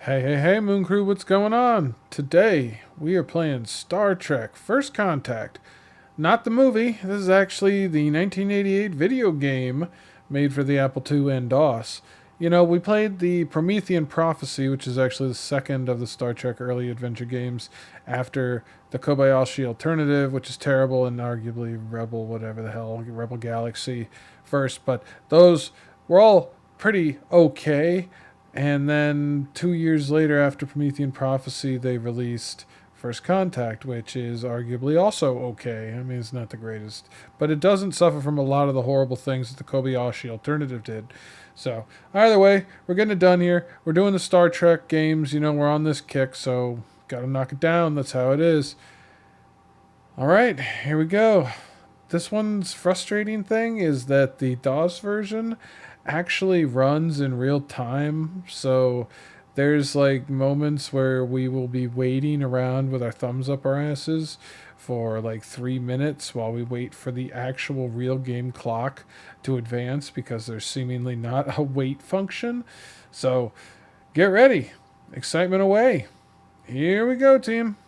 Hey, Moon Crew, what's going on? Today, we are playing Star Trek First Contact. Not the movie, this is actually the 1988 video game made for the Apple II and DOS. You know, we played the Promethean Prophecy, which is actually the second of the Star Trek early adventure games after the Kobayashi Alternative, which is terrible, and arguably Rebel, whatever the hell, Rebel Galaxy first. But those were all pretty okay. And then 2 years later, after Promethean Prophecy, they released First Contact, which is arguably also okay. I mean, it's not the greatest, but it doesn't suffer from a lot of the horrible things that the Kobayashi alternative did. So, either way, we're getting it done here. We're doing the Star Trek games. You know, we're on this kick, so gotta knock it down. That's how it is. All right, here we go. This one's frustrating thing is that the DOS version actually runs in real time. So there's like moments where we will be waiting around with our thumbs up our asses for like 3 minutes while we wait for the actual real game clock to advance because there's seemingly not a wait function. So get ready. Excitement away. Here we go, team.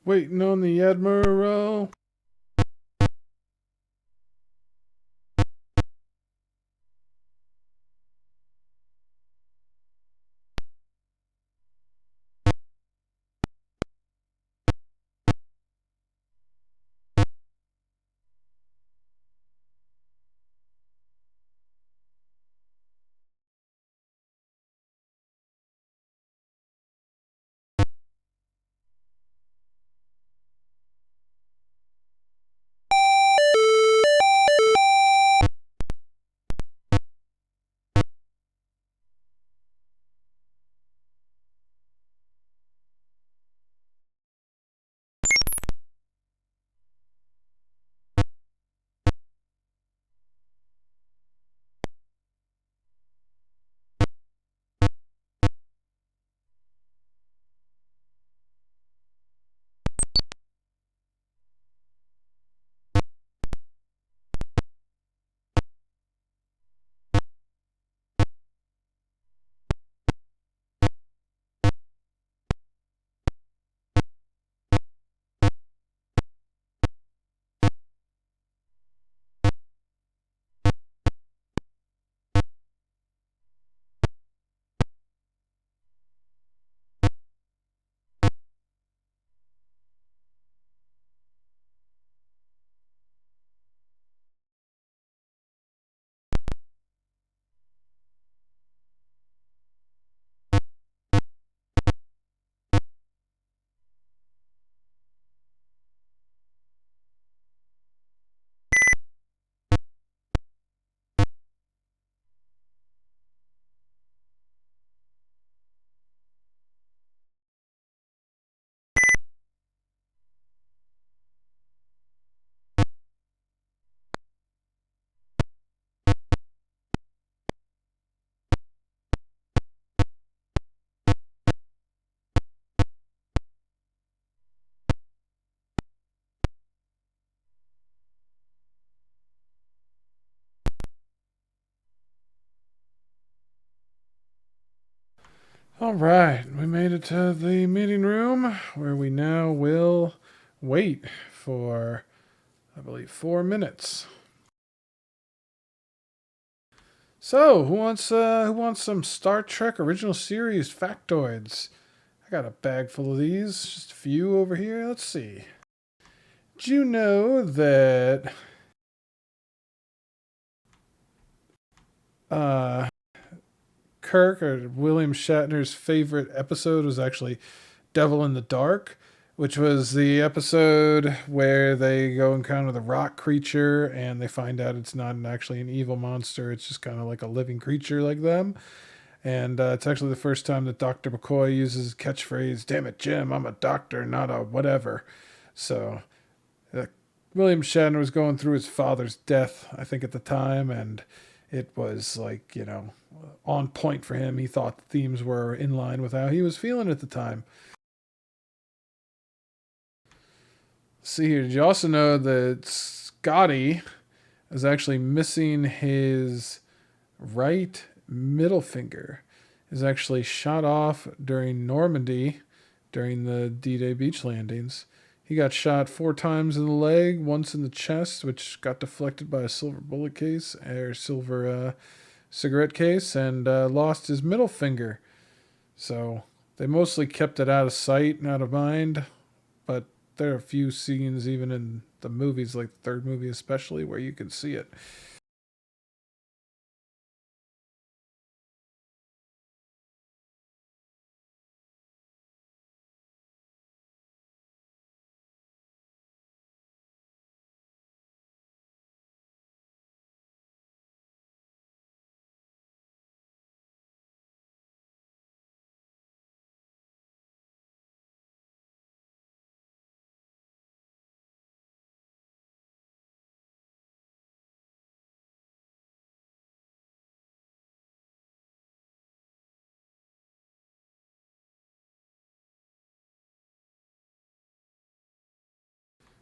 Waiting on the Admiral. All right, we made it to the meeting room where we now will wait for, I believe, 4 minutes. So, who wants some Star Trek original series factoids? I got a bag full of these, just a few over here. Let's see. Did you know that Kirk or William Shatner's favorite episode was actually Devil in the Dark, which was the episode where they go encounter the rock creature and they find out it's not actually an evil monster. It's just kind of like a living creature like them. And it's actually the first time that Dr. McCoy uses catchphrase, "Damn it, Jim, I'm a doctor, not a whatever." So uh, William Shatner was going through his father's death, I think, at the time, and it was like, on point for him. He thought the themes were in line with how he was feeling at the time. See here, did you also know that Scotty is actually missing his right middle finger? Is actually shot off during Normandy during the D-Day beach landings. He got shot 4 times in the leg, once in the chest, which got deflected by a silver bullet case or silver cigarette case, and lost his middle finger. So they mostly kept it out of sight and out of mind, but there are a few scenes, even in the movies, like the third movie especially, where you can see it.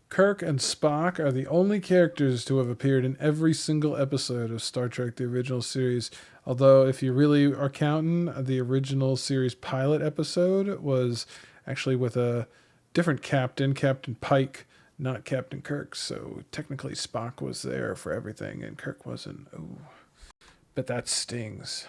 Kirk and Spock are the only characters to have appeared in every single episode of Star Trek the original series. Although, if you really are counting, the original series pilot episode was actually with a different captain, Captain Pike, not Captain Kirk. So technically, Spock was there for everything, and Kirk wasn't. Oh, but that stings.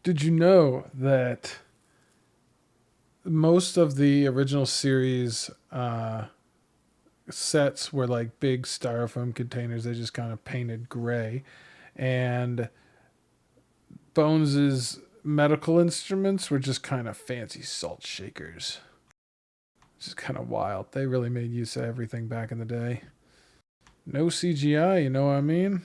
Did you know that most of the original series sets were like big styrofoam containers? They just kind of painted gray, and Bones's medical instruments were just kind of fancy salt shakers. It's just kind of wild. They really made use of everything back in the day. No CGI, you know what I mean?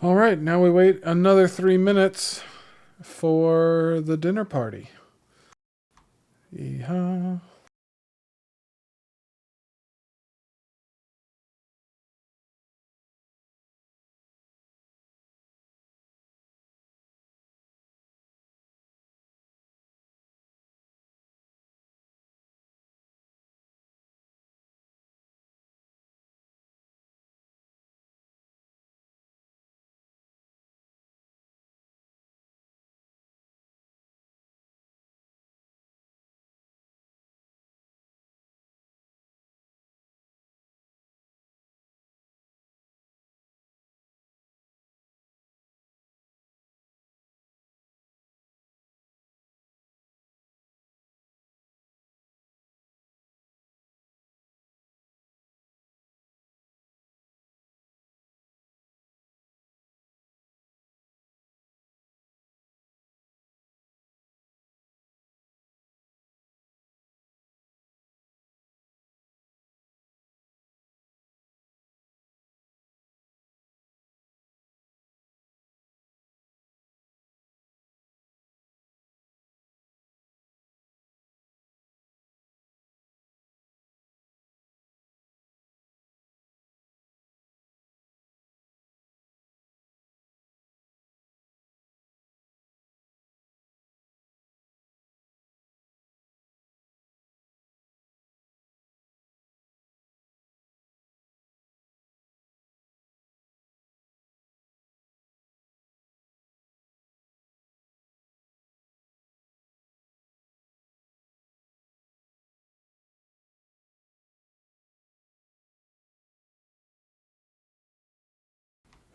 All right, now we wait another 3 minutes for the dinner party. Yeehaw.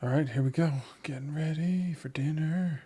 All right, here we go. Getting ready for dinner.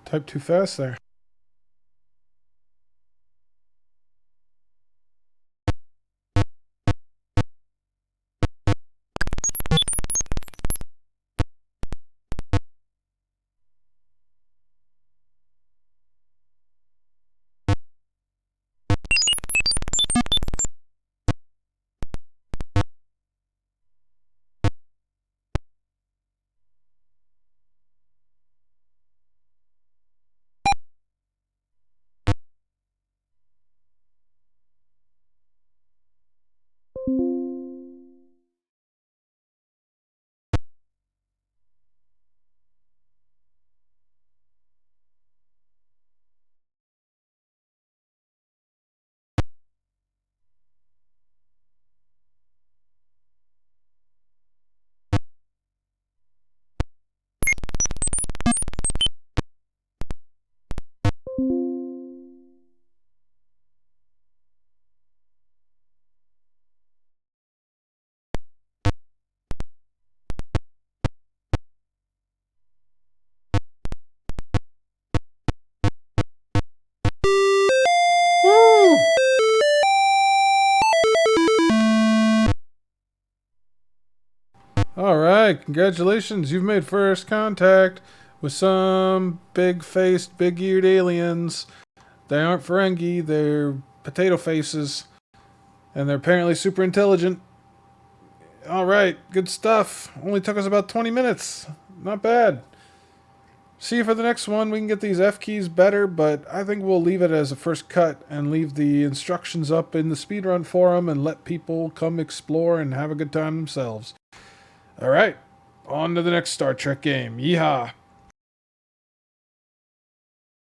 Type too fast there. Woo! Alright, congratulations. You've made first contact with some big-faced, big-eared aliens. They aren't Ferengi, they're potato faces. And they're apparently super intelligent. Alright, good stuff. Only took us about 20 minutes. Not bad. See you for the next one. We can get these F keys better, but I think we'll leave it as a first cut and leave the instructions up in the Speedrun forum and let people come explore and have a good time themselves. Alright, on to the next Star Trek game. Yeehaw!